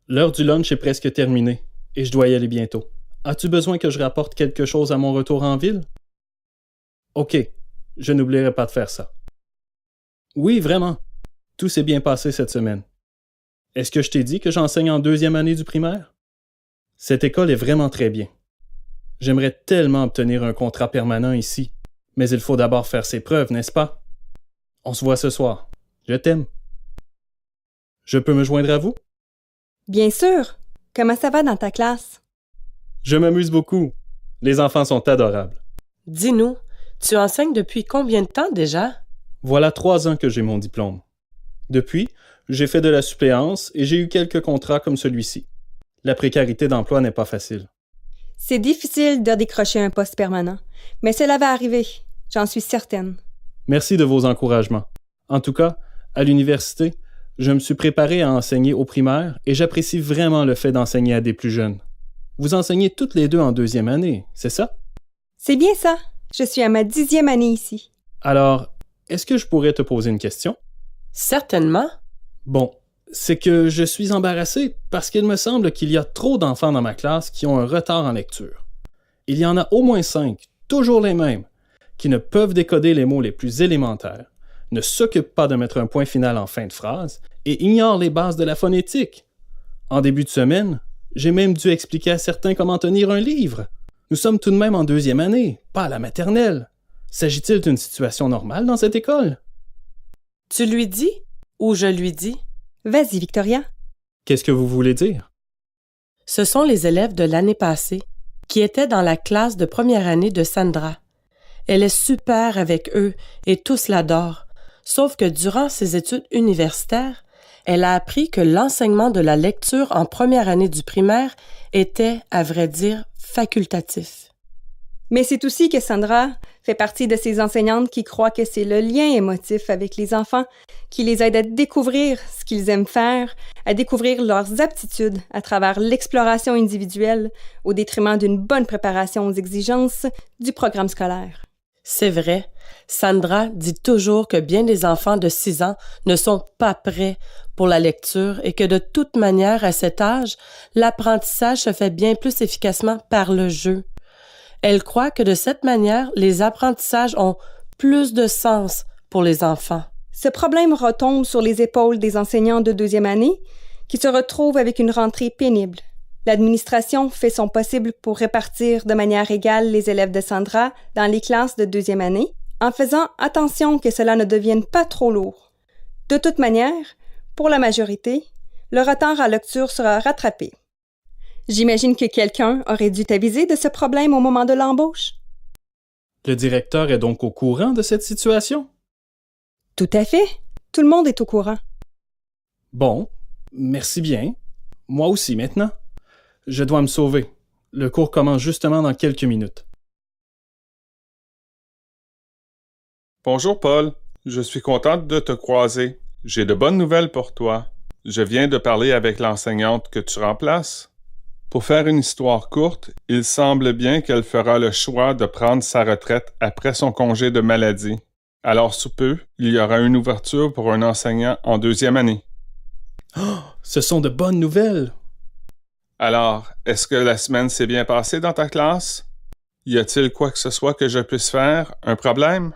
L'heure du lunch est presque terminée, et je dois y aller bientôt. As-tu besoin que je rapporte quelque chose à mon retour en ville? OK, je n'oublierai pas de faire ça. Oui, vraiment. Tout s'est bien passé cette semaine. Est-ce que je t'ai dit que j'enseigne en 2e année du primaire? Cette école est vraiment très bien. J'aimerais tellement obtenir un contrat permanent ici, mais il faut d'abord faire ses preuves, n'est-ce pas? On se voit ce soir. Je t'aime. Je peux me joindre à vous? Bien sûr! Comment ça va dans ta classe? Je m'amuse beaucoup. Les enfants sont adorables. Dis-nous, tu enseignes depuis combien de temps déjà? Voilà 3 ans que j'ai mon diplôme. Depuis, j'ai fait de la suppléance et j'ai eu quelques contrats comme celui-ci. La précarité d'emploi n'est pas facile. C'est difficile de décrocher un poste permanent, mais cela va arriver, j'en suis certaine. Merci de vos encouragements. En tout cas, à l'université, je me suis préparé à enseigner au primaire et j'apprécie vraiment le fait d'enseigner à des plus jeunes. Vous enseignez toutes les deux en 2e année, c'est ça? C'est bien ça. Je suis à ma 10e année ici. Alors, est-ce que je pourrais te poser une question? Certainement. Bon, c'est que je suis embarrassé parce qu'il me semble qu'il y a trop d'enfants dans ma classe qui ont un retard en lecture. Il y en a au moins 5, toujours les mêmes, qui ne peuvent décoder les mots les plus élémentaires, ne s'occupent pas de mettre un point final en fin de phrase et ignorent les bases de la phonétique. En début de semaine, j'ai même dû expliquer à certains comment tenir un livre. Nous sommes tout de même en 2e année, pas à la maternelle. S'agit-il d'une situation normale dans cette école? Tu lui dis ou je lui dis? Vas-y, Victoria. Qu'est-ce que vous voulez dire? Ce sont les élèves de l'année passée qui étaient dans la classe de première année de Sandra. Elle est super avec eux et tous l'adorent, sauf que durant ses études universitaires, elle a appris que l'enseignement de la lecture en première année du primaire était, à vrai dire, facultatif. Mais c'est aussi que Sandra fait partie de ces enseignantes qui croient que c'est le lien émotif avec les enfants qui les aide à découvrir ce qu'ils aiment faire, à découvrir leurs aptitudes à travers l'exploration individuelle au détriment d'une bonne préparation aux exigences du programme scolaire. C'est vrai, Sandra dit toujours que bien des enfants de 6 ans ne sont pas prêts pour la lecture et que de toute manière, à cet âge, l'apprentissage se fait bien plus efficacement par le jeu. Elle croit que de cette manière, les apprentissages ont plus de sens pour les enfants. Ce problème retombe sur les épaules des enseignants de 2e année qui se retrouvent avec une rentrée pénible. L'administration fait son possible pour répartir de manière égale les élèves de Sandra dans les classes de 2e année, en faisant attention que cela ne devienne pas trop lourd. De toute manière, pour la majorité, le retard à lecture sera rattrapé. J'imagine que quelqu'un aurait dû t'aviser de ce problème au moment de l'embauche. Le directeur est donc au courant de cette situation? Tout à fait. Tout le monde est au courant. Bon, merci bien. Moi aussi maintenant. Je dois me sauver. Le cours commence justement dans quelques minutes. Bonjour Paul, je suis contente de te croiser. J'ai de bonnes nouvelles pour toi. Je viens de parler avec l'enseignante que tu remplaces. Pour faire une histoire courte, il semble bien qu'elle fera le choix de prendre sa retraite après son congé de maladie. Alors sous peu, il y aura une ouverture pour un enseignant en 2e année. Oh, ce sont de bonnes nouvelles! Alors, est-ce que la semaine s'est bien passée dans ta classe? Y a-t-il quoi que ce soit que je puisse faire? Un problème?